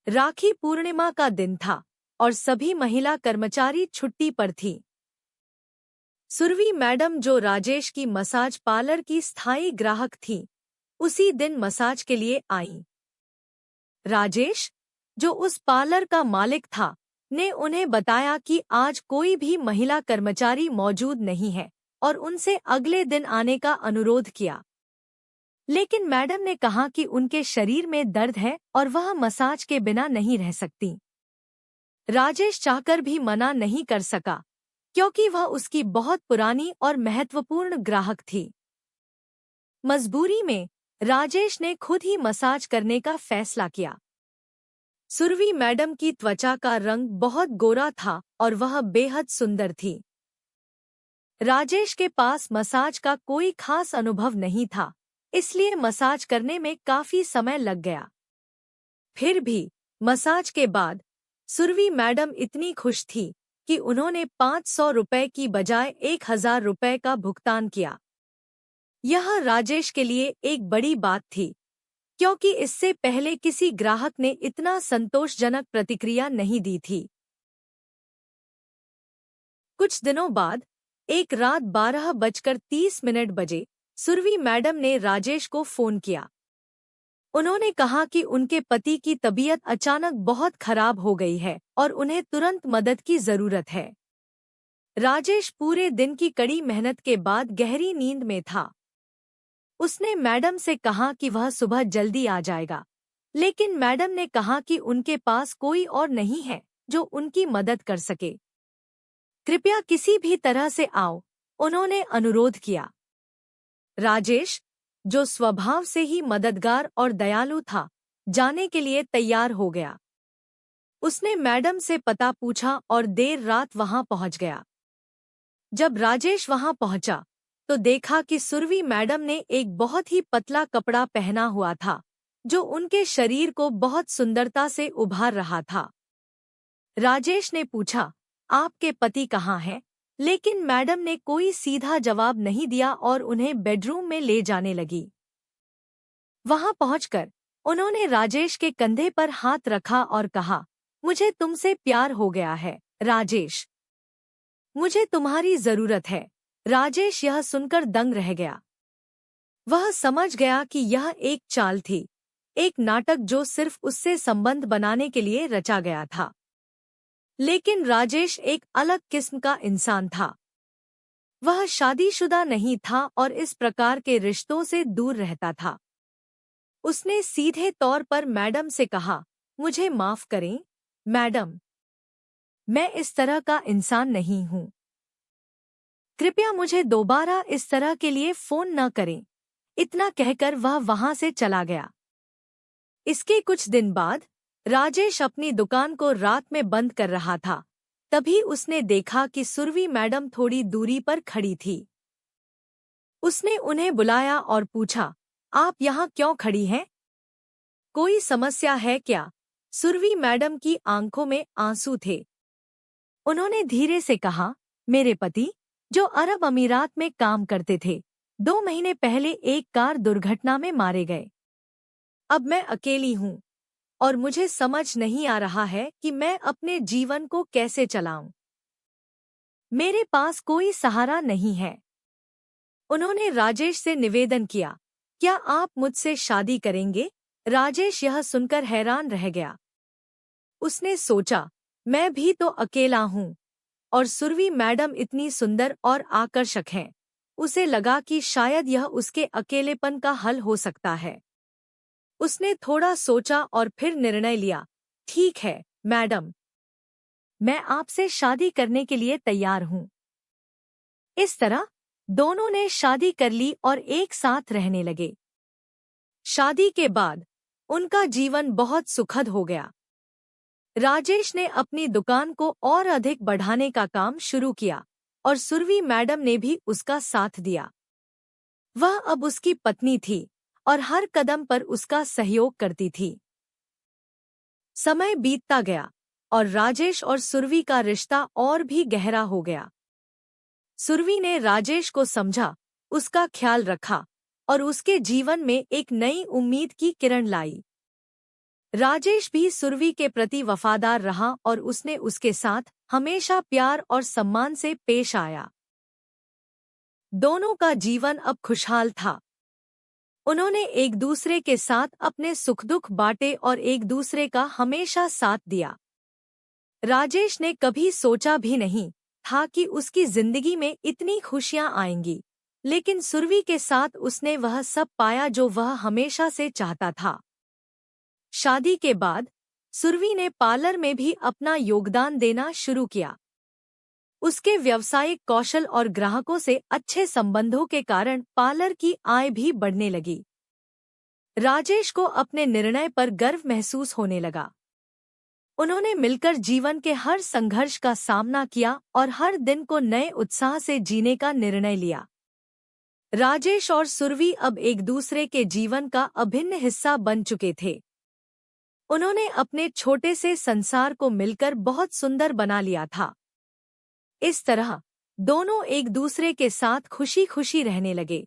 राखी पूर्णिमा का दिन था और सभी महिला कर्मचारी छुट्टी पर थीं। सुरभि मैडम, जो राजेश की मसाज पार्लर की स्थायी ग्राहक थी, उसी दिन मसाज के लिए आईं। राजेश, जो उस पार्लर का मालिक था, ने उन्हें बताया कि आज कोई भी महिला कर्मचारी मौजूद नहीं है और उनसे अगले दिन आने का अनुरोध किया। लेकिन मैडम ने कहा कि उनके शरीर में दर्द है और वह मसाज के बिना नहीं रह सकती। राजेश चाहकर भी मना नहीं कर सका, क्योंकि वह उसकी बहुत पुरानी और महत्वपूर्ण ग्राहक थी। मजबूरी में राजेश ने खुद ही मसाज करने का फैसला किया। सुरभि मैडम की त्वचा का रंग बहुत गोरा था और वह बेहद सुंदर थी। राजेश के पास मसाज का कोई खास अनुभव नहीं था, इसलिए मसाज करने में काफी समय लग गया। फिर भी मसाज के बाद सुरभि मैडम इतनी खुश थी कि उन्होंने 500 रुपए की बजाय 1000 रुपए का भुगतान किया। यह राजेश के लिए एक बड़ी बात थी, क्योंकि इससे पहले किसी ग्राहक ने इतना संतोषजनक प्रतिक्रिया नहीं दी थी। कुछ दिनों बाद एक रात 12:30 बजे सुरभि मैडम ने राजेश को फोन किया। उन्होंने कहा कि उनके पति की तबीयत अचानक बहुत खराब हो गई है और उन्हें तुरंत मदद की जरूरत है। राजेश पूरे दिन की कड़ी मेहनत के बाद गहरी नींद में था। उसने मैडम से कहा कि वह सुबह जल्दी आ जाएगा, लेकिन मैडम ने कहा कि उनके पास कोई और नहीं है जो उनकी मदद कर सके। कृपया किसी भी तरह से आओ, उन्होंने अनुरोध किया। राजेश, जो स्वभाव से ही मददगार और दयालु था, जाने के लिए तैयार हो गया। उसने मैडम से पता पूछा और देर रात वहां पहुंच गया। जब राजेश वहां पहुंचा तो देखा कि सुरभि मैडम ने एक बहुत ही पतला कपड़ा पहना हुआ था, जो उनके शरीर को बहुत सुंदरता से उभार रहा था। राजेश ने पूछा, आपके पति कहाँ हैं? लेकिन मैडम ने कोई सीधा जवाब नहीं दिया और उन्हें बेडरूम में ले जाने लगी। वहां पहुंचकर उन्होंने राजेश के कंधे पर हाथ रखा और कहा, मुझे तुमसे प्यार हो गया है राजेश, मुझे तुम्हारी जरूरत है। राजेश यह सुनकर दंग रह गया। वह समझ गया कि यह एक चाल थी, एक नाटक जो सिर्फ उससे संबंध बनाने के लिए रचा गया था। लेकिन राजेश एक अलग किस्म का इंसान था। वह शादीशुदा नहीं था और इस प्रकार के रिश्तों से दूर रहता था। उसने सीधे तौर पर मैडम से कहा, मुझे माफ करें मैडम, मैं इस तरह का इंसान नहीं हूँ। कृपया मुझे दोबारा इस तरह के लिए फोन न करें। इतना कहकर वह वहां से चला गया। इसके कुछ दिन बाद राजेश अपनी दुकान को रात में बंद कर रहा था। तभी उसने देखा कि सुरभि मैडम थोड़ी दूरी पर खड़ी थी। उसने उन्हें बुलाया और पूछा, आप यहाँ क्यों खड़ी हैं? कोई समस्या है क्या? सुरभि मैडम की आंखों में आंसू थे। उन्होंने धीरे से कहा, मेरे पति, जो अरब अमीरात में काम करते थे, 2 महीने पहले एक कार दुर्घटना में मारे गए। अब मैं अकेली हूँ और मुझे समझ नहीं आ रहा है कि मैं अपने जीवन को कैसे चलाऊं। मेरे पास कोई सहारा नहीं है। उन्होंने राजेश से निवेदन किया, क्या आप मुझसे शादी करेंगे? राजेश यह सुनकर हैरान रह गया। उसने सोचा, मैं भी तो अकेला हूँ और सुरभि मैडम इतनी सुंदर और आकर्षक हैं। उसे लगा कि शायद यह उसके अकेलेपन का हल हो सकता है। उसने थोड़ा सोचा और फिर निर्णय लिया, ठीक है मैडम, मैं आपसे शादी करने के लिए तैयार हूँ। इस तरह दोनों ने शादी कर ली और एक साथ रहने लगे। शादी के बाद उनका जीवन बहुत सुखद हो गया। राजेश ने अपनी दुकान को और अधिक बढ़ाने का काम शुरू किया और सुरभि मैडम ने भी उसका साथ दिया। वह अब उसकी पत्नी थी और हर कदम पर उसका सहयोग करती थी। समय बीतता गया और राजेश और सुरभि का रिश्ता और भी गहरा हो गया। सुरभि ने राजेश को समझा, उसका ख्याल रखा और उसके जीवन में एक नई उम्मीद की किरण लाई। राजेश भी सुरभि के प्रति वफादार रहा और उसने उसके साथ हमेशा प्यार और सम्मान से पेश आया। दोनों का जीवन अब खुशहाल था। उन्होंने एक दूसरे के साथ अपने सुख दुख बांटे और एक दूसरे का हमेशा साथ दिया। राजेश ने कभी सोचा भी नहीं था कि उसकी जिंदगी में इतनी खुशियां आएंगी, लेकिन सुरभि के साथ उसने वह सब पाया जो वह हमेशा से चाहता था। शादी के बाद सुरभि ने पार्लर में भी अपना योगदान देना शुरू किया। उसके व्यावसायिक कौशल और ग्राहकों से अच्छे संबंधों के कारण पार्लर की आय भी बढ़ने लगी। राजेश को अपने निर्णय पर गर्व महसूस होने लगा। उन्होंने मिलकर जीवन के हर संघर्ष का सामना किया और हर दिन को नए उत्साह से जीने का निर्णय लिया। राजेश और सुरभि अब एक दूसरे के जीवन का अभिन्न हिस्सा बन चुके थे। उन्होंने अपने छोटे से संसार को मिलकर बहुत सुंदर बना लिया था। इस तरह दोनों एक दूसरे के साथ खुशी खुशी रहने लगे।